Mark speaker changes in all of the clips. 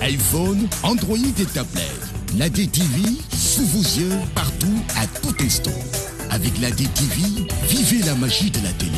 Speaker 1: iPhone, Android et tablettes. La DTV, sous vos yeux, partout, à tout instant. Avec la DTV, vivez la magie de la télé.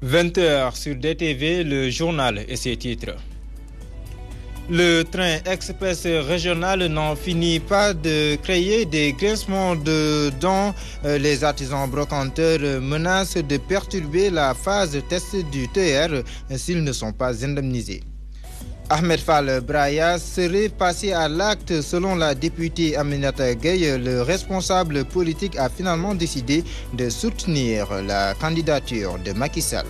Speaker 2: 20h sur DTV, le journal et ses titres. Le train express régional n'en finit pas de créer des grincements de dents. Les artisans brocanteurs menacent de perturber la phase test du TR s'ils ne sont pas indemnisés. Ahmed Fall Braya serait passé à l'acte selon la députée Aminata Gueye. Le responsable politique a finalement décidé de soutenir la candidature de Macky Sall.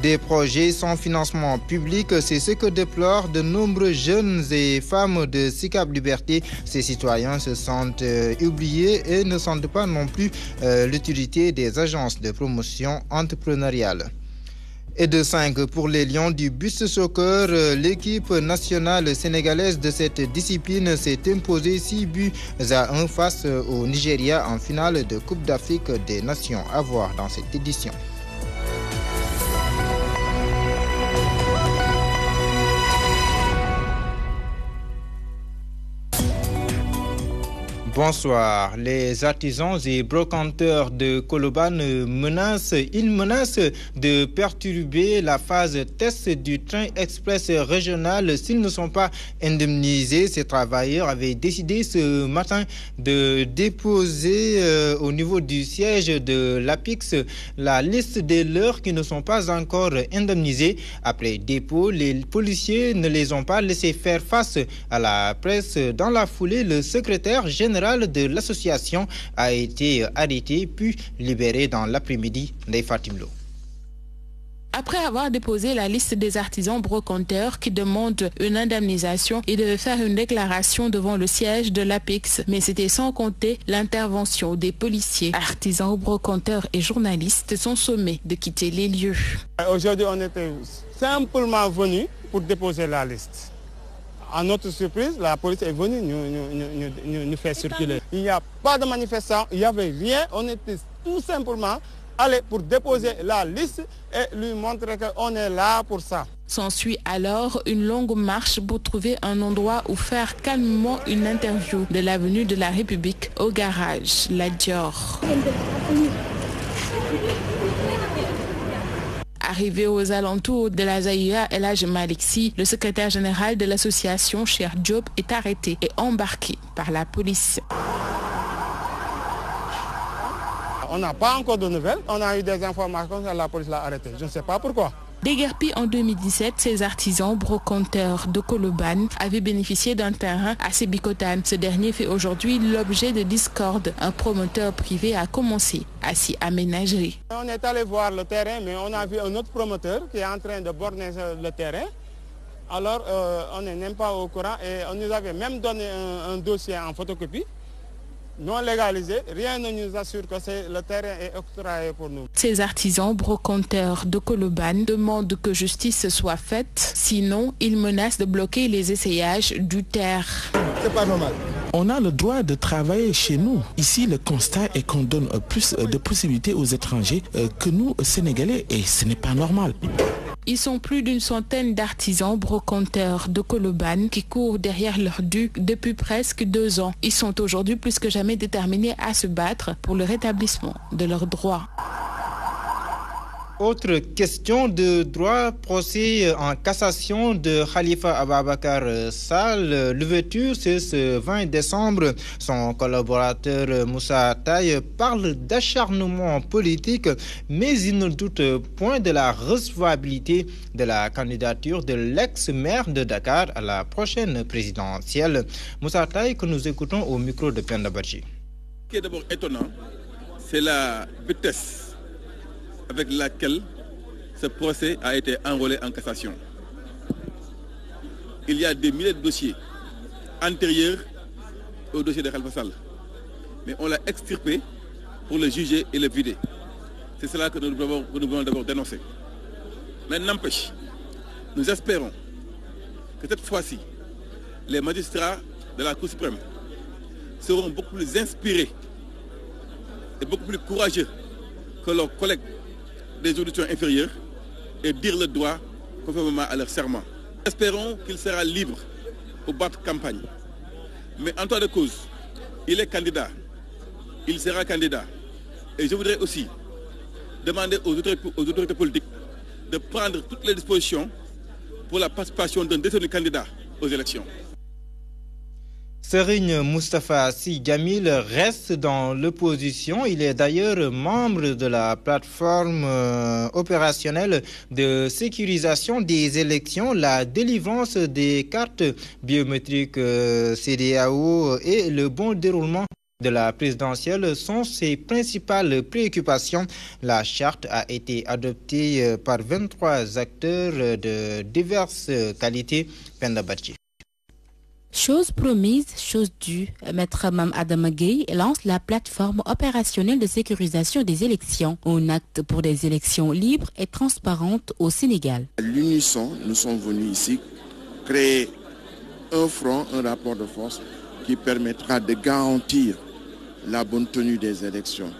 Speaker 2: Des projets sans financement public, c'est ce que déplorent de nombreux jeunes et femmes de SICAP Liberté. Ces citoyens se sentent oubliés et ne sentent pas non plus l'utilité des agences de promotion entrepreneuriale. Et de 5 pour les Lions du Beach Soccer, l'équipe nationale sénégalaise de cette discipline s'est imposée 6 buts à 1 face au Nigeria en finale de Coupe d'Afrique des Nations. À voir dans cette édition. Bonsoir. Les artisans et brocanteurs de Colobane menacent de perturber la phase test du train express régional s'ils ne sont pas indemnisés. Ces travailleurs avaient décidé ce matin de déposer au niveau du siège de l'APIX la liste des leurs qui ne sont pas encore indemnisés. Après dépôt, les policiers ne les ont pas laissés faire face à la presse. Dans la foulée, le secrétaire général de l'association a été arrêté puis libéré dans l'après-midi. Ndeye Fatim Lo.
Speaker 3: Après avoir déposé la liste des artisans brocanteurs qui demandent une indemnisation, ils devaient faire une déclaration devant le siège de l'APIX. Mais c'était sans compter l'intervention des policiers. Artisans, brocanteurs et journalistes sont sommés de quitter les lieux.
Speaker 4: Aujourd'hui, on était simplement venus pour déposer la liste. À notre surprise, la police est venue nous faire circuler. Il n'y a pas de manifestation, il n'y avait rien. On était tout simplement allés pour déposer la liste et lui montrer qu'on est là pour ça.
Speaker 3: S'ensuit alors une longue marche pour trouver un endroit où faire calmement une interview de l'avenue de la République au garage La Dior. Arrivé aux alentours de la Zaïa El Hadj Malick Sy, le secrétaire général de l'association Cheikh Diop est arrêté et embarqué par la police.
Speaker 4: On n'a pas encore de nouvelles. On a eu des informations que la police l'a arrêté. Je ne sais pas pourquoi.
Speaker 3: Déguerpis en 2017, ces artisans brocanteurs de Colobane avaient bénéficié d'un terrain à Sébikotane. Ce dernier fait aujourd'hui l'objet de discorde. Un promoteur privé a commencé à s'y aménager.
Speaker 4: On est allé voir le terrain, mais on a vu un autre promoteur qui est en train de borner le terrain. Alors, on n'est même pas au courant et on nous avait même donné un dossier en photocopie. Non légalisé, rien ne nous assure que le terrain est octroyé pour nous.
Speaker 3: Ces artisans brocanteurs de Colobane demandent que justice soit faite, sinon ils menacent de bloquer les essayages du TER.
Speaker 4: C'est pas normal.
Speaker 5: On a le droit de travailler chez nous. Ici, le constat est qu'on donne plus de possibilités aux étrangers que nous, Sénégalais, et ce n'est pas normal.
Speaker 3: Ils sont plus d'une centaine d'artisans brocanteurs de Colobane qui courent derrière leur dû depuis presque 2 ans. Ils sont aujourd'hui plus que jamais déterminés à se battre pour le rétablissement de leurs droits.
Speaker 2: Autre question de droit, procès en cassation de Khalifa Ababakar Sall. L'ouverture, c'est ce 20 décembre. Son collaborateur Moussa Taye parle d'acharnement politique, mais il ne doute point de la recevabilité de la candidature de l'ex-maire de Dakar à la prochaine présidentielle. Moussa Taye, que nous écoutons au micro de Penda Badji.
Speaker 6: Ce qui est d'abord étonnant, c'est la vitesse avec laquelle ce procès a été enrôlé en cassation. Il y a des milliers de dossiers antérieur au dossier de Khalifa Sall. Mais on l'a extirpé pour le juger et le vider. C'est cela que nous devons d'abord dénoncer. Mais n'empêche, nous espérons que cette fois-ci, les magistrats de la Cour suprême seront beaucoup plus inspirés et beaucoup plus courageux que leurs collègues des juridictions inférieures et dire le droit conformément à leur serment. Espérons qu'il sera libre au bas de campagne. Mais en temps de cause, il est candidat, il sera candidat. Et je voudrais aussi demander aux autorités politiques de prendre toutes les dispositions pour la participation d'un détenu candidat aux élections.
Speaker 2: Serigne Moustapha Sy Djamil reste dans l'opposition. Il est d'ailleurs membre de la plateforme opérationnelle de sécurisation des élections. La délivrance des cartes biométriques CEDEAO et le bon déroulement de la présidentielle sont ses principales préoccupations. La charte a été adoptée par 23 acteurs de diverses qualités. Penda Badji.
Speaker 7: Chose promise, chose due, Maître Mam Adama Gueye lance la plateforme opérationnelle de sécurisation des élections, un acte pour des élections libres et transparentes au Sénégal.
Speaker 8: À l'unisson, nous sommes venus ici créer un front, un rapport de force qui permettra de garantir la bonne tenue des élections.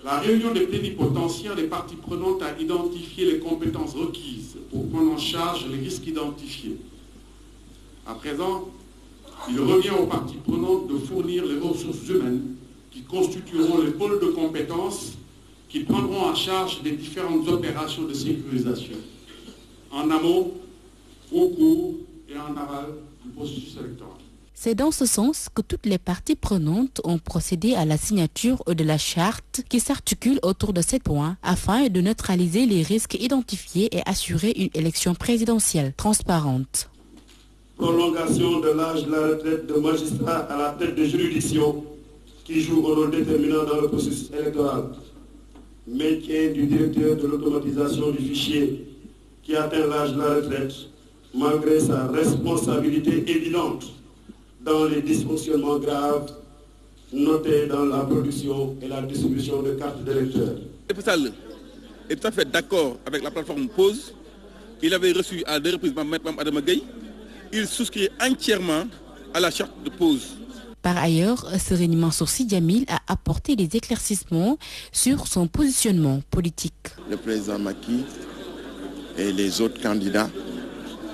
Speaker 9: La réunion des plénipotentiaires des parties prenantes a identifié les compétences requises pour prendre en charge les risques identifiés. À présent, il revient aux parties prenantes de fournir les ressources humaines qui constitueront les pôles de compétences qui prendront en charge les différentes opérations de sécurisation, en amont, au cours et en aval du processus électoral.
Speaker 7: C'est dans ce sens que toutes les parties prenantes ont procédé à la signature de la charte qui s'articule autour de 7 points afin de neutraliser les risques identifiés et assurer une élection présidentielle transparente.
Speaker 9: Prolongation de l'âge de la retraite de magistrats à la tête de juridiction qui jouent un rôle déterminant dans le processus électoral. Maintien du directeur de l'automatisation du fichier qui atteint l'âge de la retraite malgré sa responsabilité évidente dans les dysfonctionnements graves notés dans la production et la distribution de cartes d'électeurs.
Speaker 6: Sall est tout à fait d'accord avec la plateforme Pause. Il avait reçu à 2 reprises Mme Adama Gueye. Il souscrit entièrement à la charte de Pause.
Speaker 7: Par ailleurs, Serigne Mansour Sy Djamil a apporté des éclaircissements sur son positionnement politique.
Speaker 8: Le président Macky et les autres candidats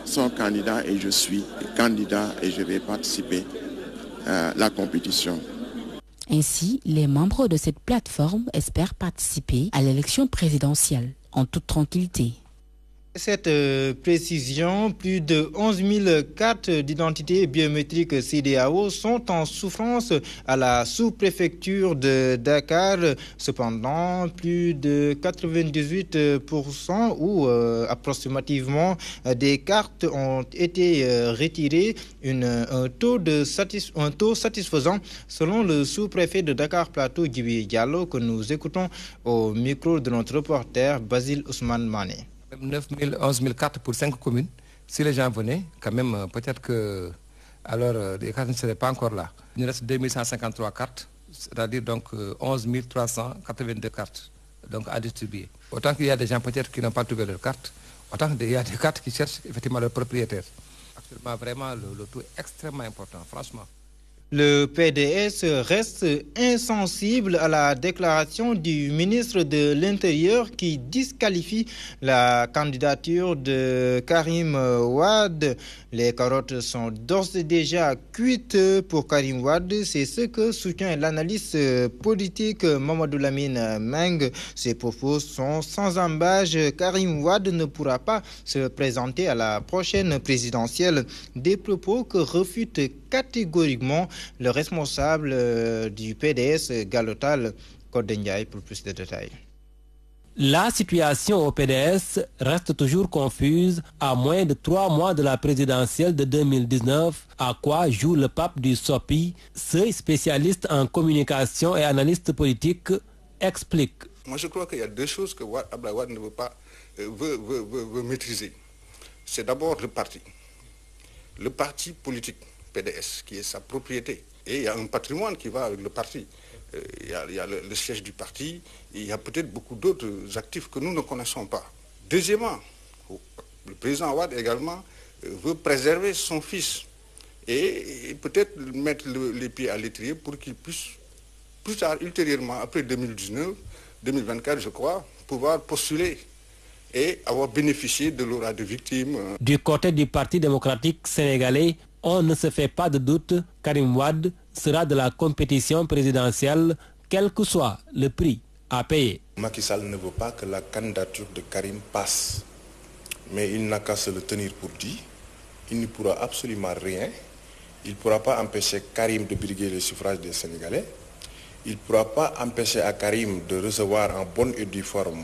Speaker 8: sont candidats et je suis candidat et je vais participer à la compétition.
Speaker 7: Ainsi, les membres de cette plateforme espèrent participer à l'élection présidentielle en toute tranquillité.
Speaker 2: Cette précision, plus de 11 000 cartes d'identité biométrique CEDEAO sont en souffrance à la sous-préfecture de Dakar. Cependant, plus de 98% ou approximativement des cartes ont été retirées, un taux satisfaisant selon le sous-préfet de Dakar Plateau, Djibi Diallo, que nous écoutons au micro de notre reporter Basile Ousmane Mané.
Speaker 10: 9 000, 11 000 cartes pour 5 communes. Si les gens venaient, quand même, peut-être que alors les cartes ne seraient pas encore là. Il nous reste 2153 cartes, c'est-à-dire donc 11 382 cartes donc, à distribuer. Autant qu'il y a des gens peut-être qui n'ont pas trouvé leur carte, autant qu'il y a des cartes qui cherchent effectivement leur propriétaire. Actuellement, vraiment, le taux est extrêmement important, franchement.
Speaker 2: Le PDS reste insensible à la déclaration du ministre de l'Intérieur qui disqualifie la candidature de Karim Wade. Les carottes sont d'ores et déjà cuites pour Karim Wade. C'est ce que soutient l'analyste politique Mamadou Lamine Meng. Ses propos sont sans embâche. Karim Wade ne pourra pas se présenter à la prochaine présidentielle. Des propos que refute catégoriquement le responsable du PDS, Galotal Kodenyaï, pour plus de détails.
Speaker 11: La situation au PDS reste toujours confuse à moins de 3 mois de la présidentielle de 2019, à quoi joue le pape du SOPI. Ce spécialiste en communication et analyste politique explique.
Speaker 12: Moi je crois qu'il y a 2 choses que Abdoulaye Wade ne veut pas veut maîtriser. C'est d'abord le parti politique PDS, qui est sa propriété. Et il y a un patrimoine qui va avec le parti. Il y a le siège du parti, il y a peut-être beaucoup d'autres actifs que nous ne connaissons pas. Deuxièmement, le président Wade également veut préserver son fils et peut-être mettre les pieds à l'étrier pour qu'il puisse, plus tard, ultérieurement, après 2019, 2024 je crois, pouvoir postuler et avoir bénéficié de l'aura de victimes.
Speaker 11: Du côté du Parti démocratique sénégalais, on ne se fait pas de doute, Karim Wade sera de la compétition présidentielle, quel que soit le prix à payer.
Speaker 13: Macky Sall ne veut pas que la candidature de Karim passe, mais il n'a qu'à se le tenir pour dit. Il ne pourra absolument rien. Il ne pourra pas empêcher Karim de briguer les suffrages des Sénégalais. Il ne pourra pas empêcher à Karim de recevoir en bonne et due forme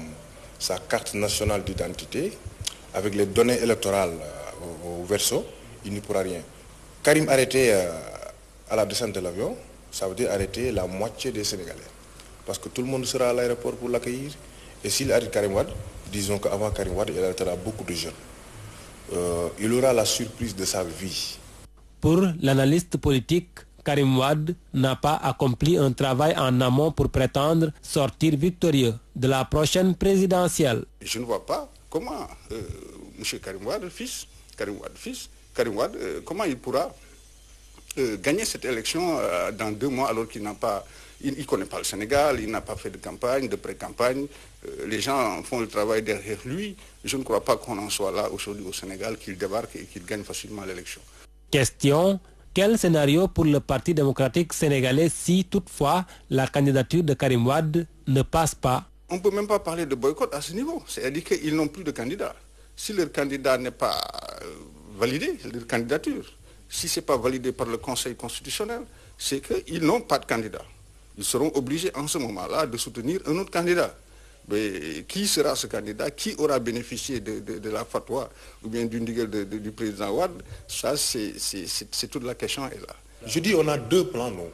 Speaker 13: sa carte nationale d'identité avec les données électorales au verso. Il ne pourra rien. Karim arrêté à la descente de l'avion, ça veut dire arrêter la moitié des Sénégalais. Parce que tout le monde sera à l'aéroport pour l'accueillir. Et s'il arrête Karim Wade, disons qu'avant Karim Wade, il arrêtera beaucoup de jeunes. Il aura la surprise de sa vie.
Speaker 11: Pour l'analyste politique, Karim Wade n'a pas accompli un travail en amont pour prétendre sortir victorieux de la prochaine présidentielle.
Speaker 12: Je ne vois pas comment M. Karim Wade, fils, comment il pourra gagner cette élection dans 2 mois alors qu'il n'a pas... Il ne connaît pas le Sénégal, il n'a pas fait de campagne, de pré-campagne. Les gens font le travail derrière lui. Je ne crois pas qu'on en soit là aujourd'hui au Sénégal, qu'il débarque et qu'il gagne facilement l'élection.
Speaker 11: Question, quel scénario pour le Parti démocratique sénégalais si toutefois la candidature de Karim Wade ne passe pas?
Speaker 12: On ne peut même pas parler de boycott à ce niveau. C'est-à-dire qu'ils n'ont plus de candidat. Si leur candidat n'est pas validé, leur candidature, si ce n'est pas validé par le Conseil constitutionnel, c'est qu'ils n'ont pas de candidat. Ils seront obligés en ce moment-là de soutenir un autre candidat. Mais qui sera ce candidat? Qui aura bénéficié de la fatwa ou bien du ndigal du président Wade? Ça, c'est toute la question est là.
Speaker 13: Je dis on a 2 plans, non.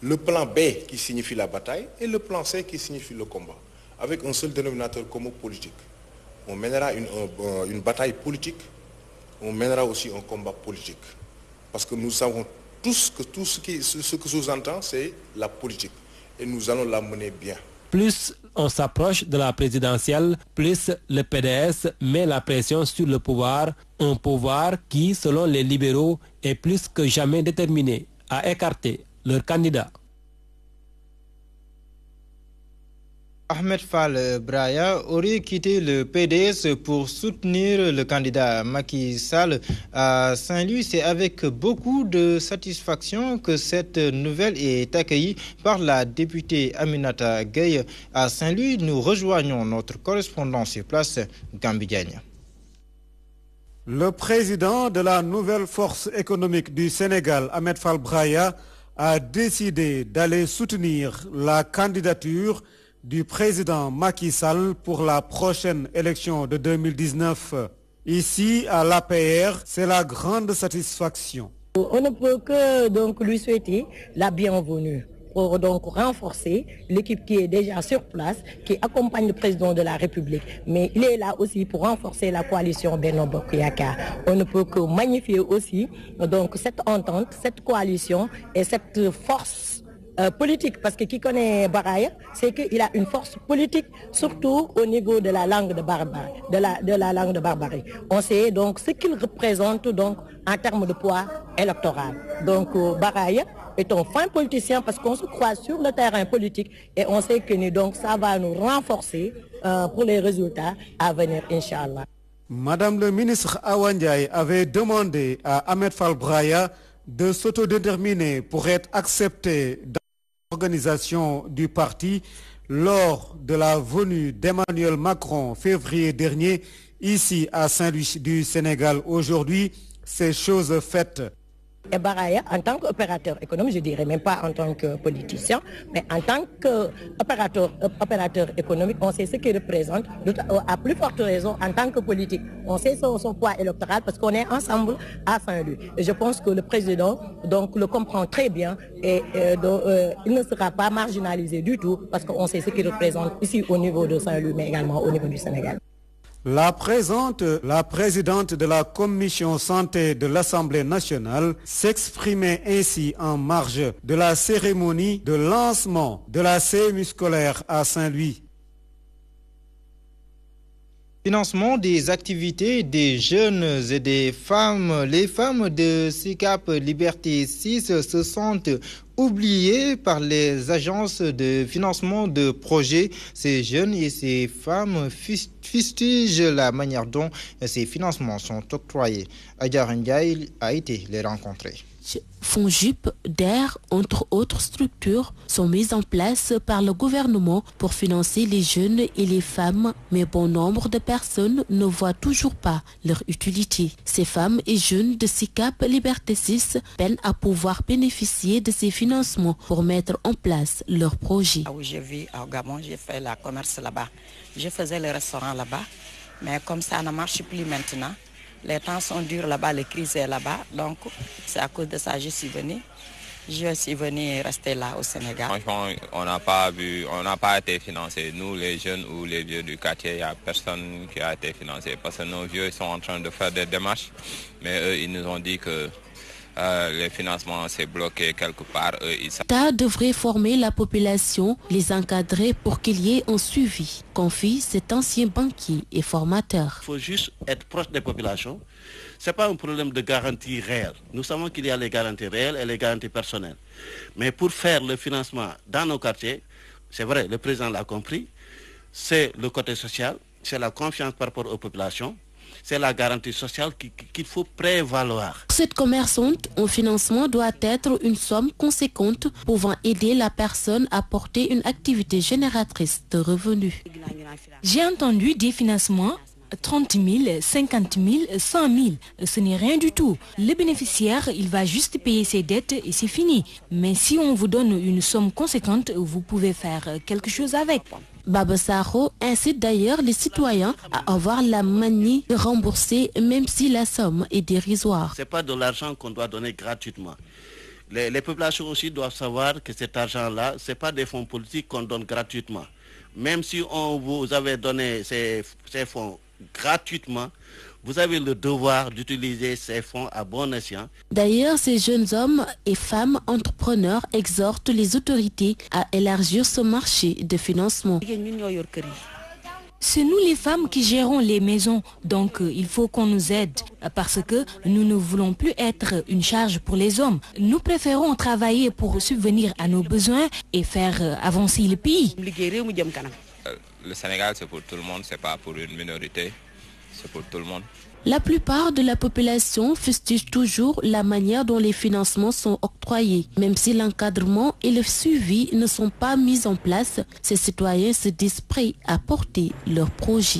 Speaker 13: Le plan B qui signifie la bataille et le plan C qui signifie le combat. Avec un seul dénominateur commun politique. On mènera une bataille politique, on mènera aussi un combat politique. Parce que nous savons tous que ce que sous-entend, c'est la politique. Et nous allons la mener bien.
Speaker 11: Plus on s'approche de la présidentielle, plus le PDS met la pression sur le pouvoir. Un pouvoir qui, selon les libéraux, est plus que jamais déterminé à écarter leur candidat.
Speaker 2: Ahmed Fall Braya aurait quitté le PDS pour soutenir le candidat Macky Sall à Saint-Louis. C'est avec beaucoup de satisfaction que cette nouvelle est accueillie par la députée Aminata Gueye. À Saint-Louis, nous rejoignons notre correspondant sur place, Gambi Diagne.
Speaker 14: Le président de la nouvelle force économique du Sénégal, Ahmed Fall Braya, a décidé d'aller soutenir la candidature du président Macky Sall pour la prochaine élection de 2019. Ici, à l'APR, c'est la grande satisfaction.
Speaker 15: On ne peut que donc lui souhaiter la bienvenue pour donc renforcer l'équipe qui est déjà sur place, qui accompagne le président de la République. Mais il est là aussi pour renforcer la coalition Benno Bokk Yakaar. On ne peut que magnifier aussi donc cette entente, cette coalition et cette force politique, parce que qui connaît Baraya, c'est qu'il a une force politique, surtout au niveau de la langue de barbarie, de la langue de barbarie. On sait donc ce qu'il représente donc en termes de poids électoral. Donc Baraya est un fin politicien parce qu'on se croit sur le terrain politique et on sait que donc ça va nous renforcer pour les résultats à venir, Inch'Allah.
Speaker 14: Madame le ministre Awa Ndiaye avait demandé à Ahmed Fall Braya de s'autodéterminer pour être accepté dans l'organisation du parti lors de la venue d'Emmanuel Macron février dernier ici à Saint-Louis du Sénégal. Aujourd'hui, c'est chose faite.
Speaker 15: Et Baraya, en tant qu'opérateur économique, je dirais même pas en tant que politicien, mais en tant qu'opérateur économique, on sait ce qu'il représente, à plus forte raison en tant que politique. On sait son poids électoral parce qu'on est ensemble à Saint-Louis. Et je pense que le président donc le comprend très bien et il ne sera pas marginalisé du tout parce qu'on sait ce qu'il représente ici au niveau de Saint-Louis, mais également au niveau du Sénégal.
Speaker 14: La présidente de la commission santé de l'Assemblée nationale s'exprimait ainsi en marge de la cérémonie de lancement de la CMU scolaire à Saint-Louis.
Speaker 2: Financement des activités des jeunes et des femmes. Les femmes de SICAP Liberté 6 se sentent oubliées par les agences de financement de projets. Ces jeunes et ces femmes fustigent la manière dont ces financements sont octroyés. Adjar Ndiaye a été les rencontrer.
Speaker 7: FONGIP, DER, entre autres structures, sont mises en place par le gouvernement pour financer les jeunes et les femmes, mais bon nombre de personnes ne voient toujours pas leur utilité. Ces femmes et jeunes de SICAP Liberté 6 peinent à pouvoir bénéficier de ces financements pour mettre en place leurs projets.
Speaker 16: Où j'ai vu au Gabon, j'ai fait le commerce là-bas. Je faisais le restaurant là-bas, mais comme ça ne marche plus maintenant. Les temps sont durs là-bas, les crises sont là-bas. Donc, c'est à cause de ça que je suis venue. Je suis venue rester là au Sénégal.
Speaker 17: Franchement, on n'a pas été financés. Nous, les jeunes ou les vieux du quartier, il n'y a personne qui a été financé. Parce que nos vieux sont en train de faire des démarches. Mais eux, ils nous ont dit que les financements s'est bloqué quelque part.
Speaker 7: L'État devrait former la population, les encadrer pour qu'il y ait un suivi, confie cet ancien banquier et formateur.
Speaker 18: Il faut juste être proche des populations. Ce n'est pas un problème de garantie réelle. Nous savons qu'il y a les garanties réelles et les garanties personnelles. Mais pour faire le financement dans nos quartiers, c'est vrai, le président l'a compris, c'est le côté social, c'est la confiance par rapport aux populations. C'est la garantie sociale qu'il faut prévaloir.
Speaker 7: Cette commerçante en financement doit être une somme conséquente pouvant aider la personne à porter une activité génératrice de revenus.
Speaker 19: J'ai entendu des financements 30 000, 50 000, 100 000. Ce n'est rien du tout. Le bénéficiaire, il va juste payer ses dettes et c'est fini. Mais si on vous donne une somme conséquente, vous pouvez faire quelque chose avec.
Speaker 7: Baba Saro incite d'ailleurs les citoyens à avoir la manie de rembourser même si la somme est dérisoire.
Speaker 18: Ce n'est pas de l'argent qu'on doit donner gratuitement. Les populations aussi doivent savoir que cet argent-là, ce n'est pas des fonds politiques qu'on donne gratuitement. Même si on vous avait donné ces fonds gratuitement, vous avez le devoir d'utiliser ces fonds à bon escient.
Speaker 7: D'ailleurs, ces jeunes hommes et femmes entrepreneurs exhortent les autorités à élargir ce marché de financement.
Speaker 19: C'est nous les femmes qui gérons les maisons, donc il faut qu'on nous aide parce que nous ne voulons plus être une charge pour les hommes. Nous préférons travailler pour subvenir à nos besoins et faire avancer le pays.
Speaker 17: Le Sénégal, c'est pour tout le monde, c'est pas pour une minorité, c'est pour tout le monde.
Speaker 7: La plupart de la population fustige toujours la manière dont les financements sont octroyés. Même si l'encadrement et le suivi ne sont pas mis en place, ces citoyens se disent prêts à porter leurs projets.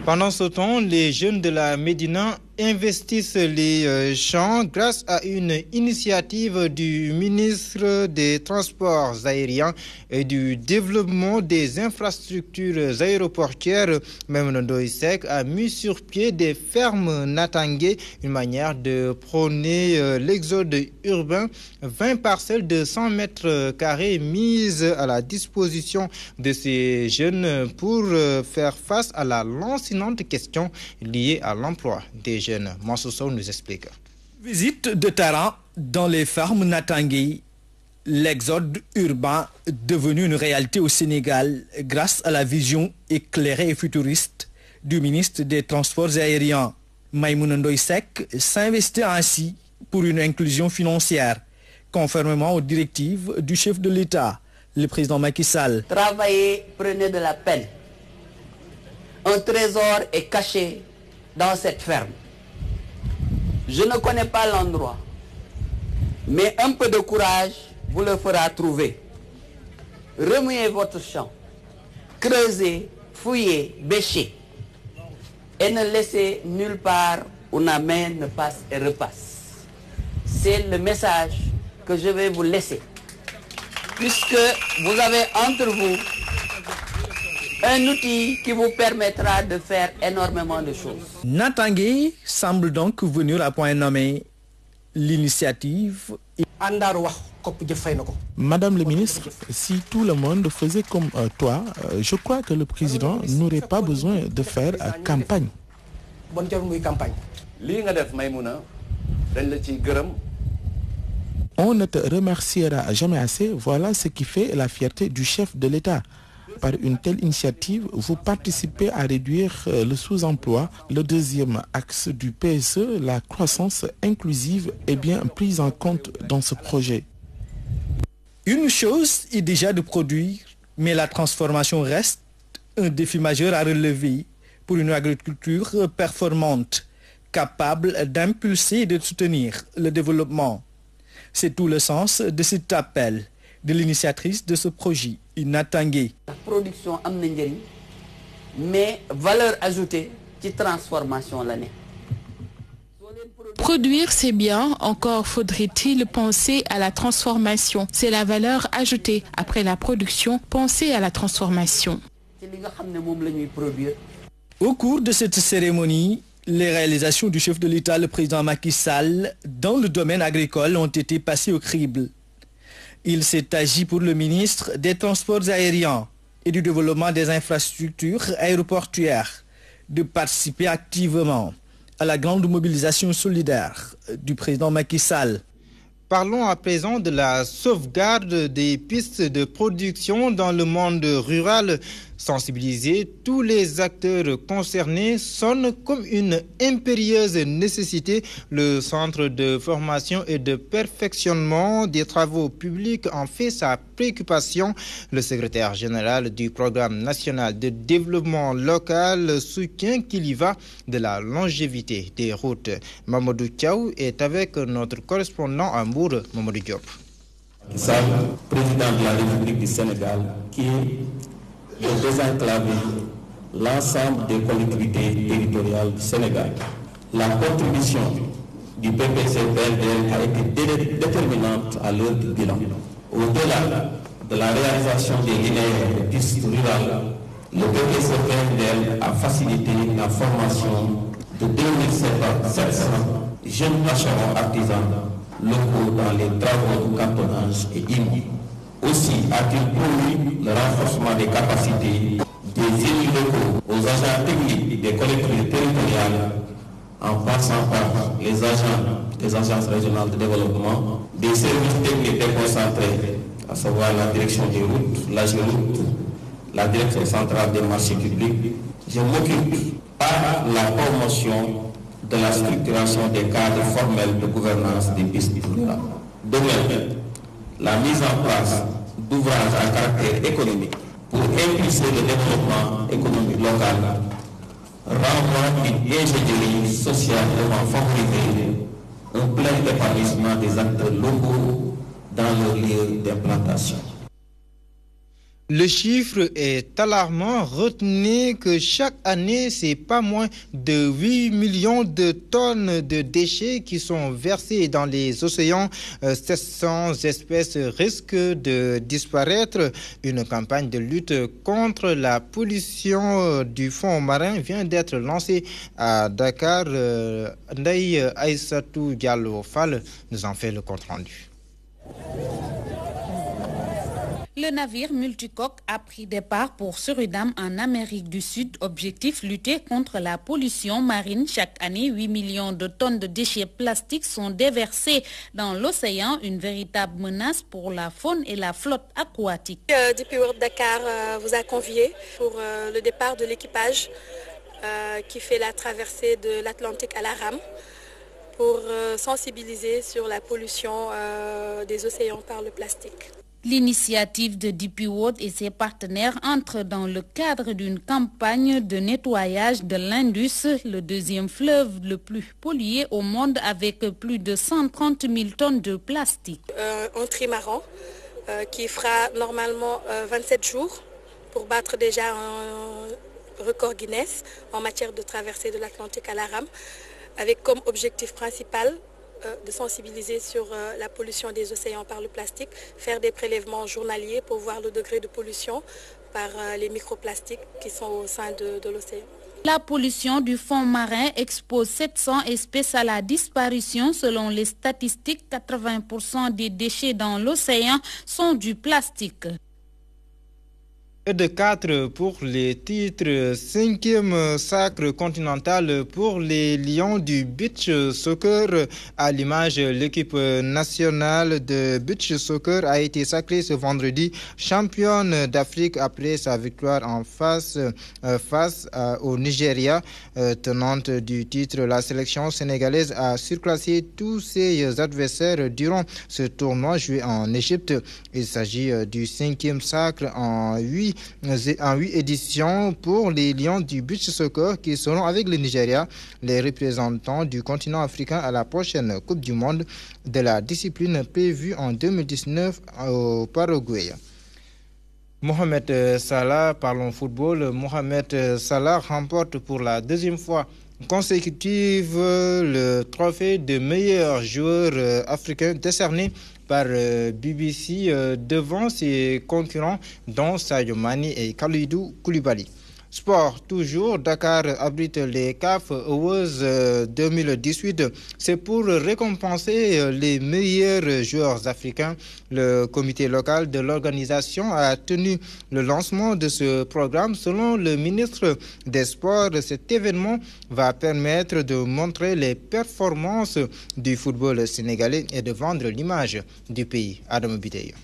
Speaker 2: Pendant ce temps, les jeunes de la Médina investissent les champs grâce à une initiative du ministre des Transports aériens et du développement des infrastructures aéroportuaires. Maimouna Ndoye Seck a mis sur pied des fermes Natangué, une manière de prôner l'exode urbain. 20 parcelles de 100 mètres carrés mises à la disposition de ces jeunes pour faire face à la lancinante question liée à l'emploi des jeunes. Mansour nous explique.
Speaker 20: Visite de terrain dans les fermes Natangué. L'exode urbain devenu une réalité au Sénégal grâce à la vision éclairée et futuriste du ministre des Transports aériens. Maimouna Ndoye Seck s'investit ainsi pour une inclusion financière, conformément aux directives du chef de l'État, le président Macky Sall.
Speaker 21: Travaillez, prenez de la peine. Un trésor est caché dans cette ferme. Je ne connais pas l'endroit, mais un peu de courage vous le fera trouver. Remuez votre champ, creusez, fouillez, bêchez, et ne laissez nulle part où la main ne passe et repasse. C'est le message que je vais vous laisser, puisque vous avez entre vous un outil qui vous permettra de faire énormément de choses.
Speaker 20: Natangué semble donc venir à point nommé. L'initiative.
Speaker 21: Andar wax
Speaker 5: Madame le ministre, si tout le monde faisait comme toi, je crois que le président n'aurait pas besoin de faire campagne. On ne te remerciera jamais assez, voilà ce qui fait la fierté du chef de l'État. Par une telle initiative, vous participez à réduire le sous-emploi. Le deuxième axe du PSE, la croissance inclusive, est bien prise en compte dans ce projet.
Speaker 20: Une chose est déjà de produire, mais la transformation reste un défi majeur à relever pour une agriculture performante, capable d'impulser et de soutenir le développement. C'est tout le sens de cet appel de l'initiatrice de ce projet, Natangué.
Speaker 21: La production am na njëriñ, mais valeur ajoutée ci transformation l'année.
Speaker 3: Produire, c'est bien, encore faudrait-il penser à la transformation. C'est la valeur ajoutée. Après la production, penser à la transformation.
Speaker 20: Au cours de cette cérémonie, les réalisations du chef de l'État, le président Macky Sall, dans le domaine agricole ont été passées au crible. Il s'est agi pour le ministre des Transports aériens et du développement des infrastructures aéroportuaires de participer activement à la grande mobilisation solidaire du président Macky Sall.
Speaker 2: Parlons à présent de la sauvegarde des pistes de production dans le monde rural. Sensibiliser tous les acteurs concernés sonne comme une impérieuse nécessité. Le Centre de formation et de perfectionnement des travaux publics en fait sa préoccupation. Le secrétaire général du Programme national de développement local soutient qu'il y va de la longévité des routes. Mamadou Thiaw est avec notre correspondant à Mbour, Mamadou Diop.
Speaker 1: Sall, président de la République du Sénégal, qui est de désenclaver l'ensemble des collectivités territoriales du Sénégal. La contribution du PPC-PNDL a été déterminante à l'heure du bilan. Au-delà de la réalisation des linéaires de pistes rurales, le PPC-PNDL a facilité la formation de 2700 jeunes mâcherons artisans locaux dans les travaux de cantonnage et IMI. Aussi a-t-il promu le renforcement des capacités des élus locaux aux agents techniques des collectivités territoriales en passant par les agents des agences régionales de développement, des services techniques déconcentrés, à savoir la direction des routes, la GEROUTE, la direction centrale des marchés publics. Je m'occupe par la promotion de la structuration des cadres formels de gouvernance des pistes rurales. De même, la mise en place d'ouvrages à caractère économique pour impulser le développement économique local renvoie une ingénierie sociale devant favoriser un plein épanouissement des acteurs locaux dans leur lieu d'implantation.
Speaker 2: Le chiffre est alarmant. Retenez que chaque année, c'est pas moins de 8 millions de tonnes de déchets qui sont versés dans les océans. 700 espèces risquent de disparaître. Une campagne de lutte contre la pollution du fond marin vient d'être lancée à Dakar. Ndeye Aïssatou Diallo Fall nous en fait le compte-rendu.
Speaker 22: Le navire multicoque a pris départ pour Suriname en Amérique du Sud. Objectif, lutter contre la pollution marine. Chaque année, 8 millions de tonnes de déchets plastiques sont déversés dans l'océan. Une véritable menace pour la faune et la flotte aquatique.
Speaker 23: DP World Dakar vous a convié pour le départ de l'équipage qui fait la traversée de l'Atlantique à la rame pour sensibiliser sur la pollution des océans par le plastique.
Speaker 22: L'initiative de DP World et ses partenaires entre dans le cadre d'une campagne de nettoyage de l'Indus, le deuxième fleuve le plus pollué au monde avec plus de 130 000 tonnes de plastique.
Speaker 23: Un trimaran qui fera normalement 27 jours pour battre déjà un record Guinness en matière de traversée de l'Atlantique à la rame, avec comme objectif principal de sensibiliser sur la pollution des océans par le plastique, faire des prélèvements journaliers pour voir le degré de pollution par les microplastiques qui sont au sein de l'océan.
Speaker 22: La pollution du fond marin expose 700 espèces à la disparition. Selon les statistiques, 80% des déchets dans l'océan sont du plastique.
Speaker 2: Et de 4 pour les titres, 5e sacre continental pour les Lions du beach soccer. À l'image, l'équipe nationale de beach soccer a été sacrée ce vendredi championne d'Afrique après sa victoire en face au Nigeria. Tenante du titre, la sélection sénégalaise a surclassé tous ses adversaires durant ce tournoi joué en Égypte. Il s'agit du 5e sacre en 8 éditions pour les Lions du beach soccer qui seront avec le Nigeria les représentants du continent africain à la prochaine Coupe du monde de la discipline prévue en 2019 au Paraguay. Mohamed Salah, parlons football. Mohamed Salah remporte pour la deuxième fois consécutive le trophée de meilleur joueur africain décerné par BBC devant ses concurrents dont Sadio Mané et Kalidou Koulibaly. Sport toujours, Dakar abrite les CAF Awards 2018. C'est pour récompenser les meilleurs joueurs africains. Le comité local de l'organisation a tenu le lancement de ce programme. Selon le ministre des Sports, cet événement va permettre de montrer les performances du football sénégalais et de vendre l'image du pays. Adam Bidey.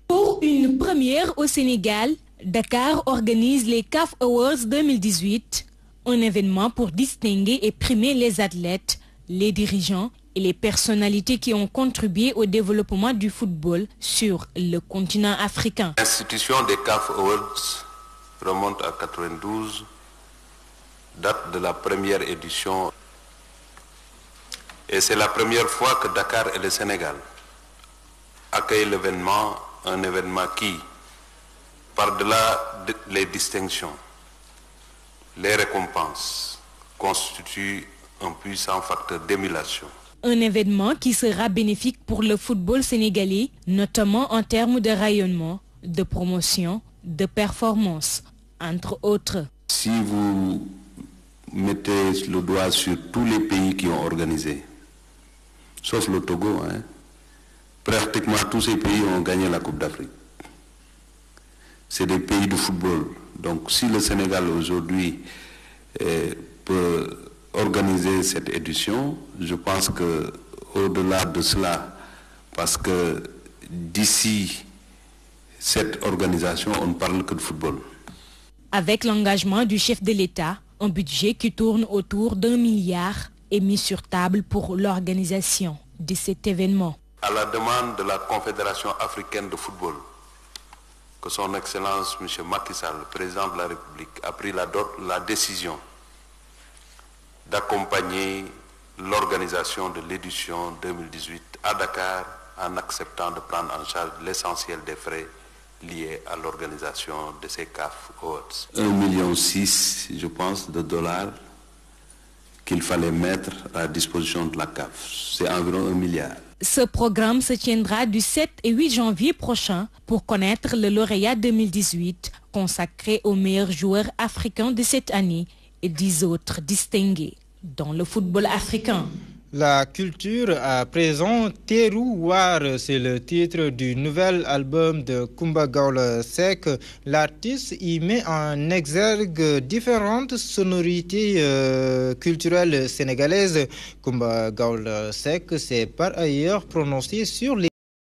Speaker 19: Pour une première au Sénégal, Dakar organise les CAF Awards 2018, un événement pour distinguer et primer les athlètes, les dirigeants et les personnalités qui ont contribué au développement du football sur le continent africain.
Speaker 4: L'institution des CAF Awards remonte à 1992, date de la première édition. Et c'est la première fois que Dakar et le Sénégal accueillent l'événement, un événement qui, par-delà les distinctions, les récompenses constituent un puissant facteur d'émulation.
Speaker 19: Un événement qui sera bénéfique pour le football sénégalais, notamment en termes de rayonnement, de promotion, de performance, entre autres.
Speaker 4: Si vous mettez le doigt sur tous les pays qui ont organisé, sauf le Togo, pratiquement tous ces pays ont gagné la Coupe d'Afrique. C'est des pays de football. Donc si le Sénégal aujourd'hui peut organiser cette édition, je pense qu'au-delà de cela, parce que d'ici cette organisation, on ne parle que de football.
Speaker 19: Avec l'engagement du chef de l'État, un budget qui tourne autour d'1 milliard est mis sur table pour l'organisation de cet événement.
Speaker 4: À la demande de la Confédération africaine de football, que son Excellence M. Macky Sall, le président de la République, a pris la décision d'accompagner l'organisation de l'édition 2018 à Dakar en acceptant de prendre en charge l'essentiel des frais liés à l'organisation de ces CAF Awards. 1,6 million, je pense, de dollars qu'il fallait mettre à la disposition de la CAF. C'est environ 1 milliard.
Speaker 19: Ce programme se tiendra du 7 et 8 janvier prochain pour connaître le lauréat 2018 consacré aux meilleurs joueurs africains de cette année et 10 autres distingués dans le football africain.
Speaker 2: La culture à présent, Terroir, c'est le titre du nouvel album de Coumba Gawlo Seck. L'artiste y met en exergue différentes sonorités culturelles sénégalaises. Coumba Gawlo Seck s'est par ailleurs prononcé sur les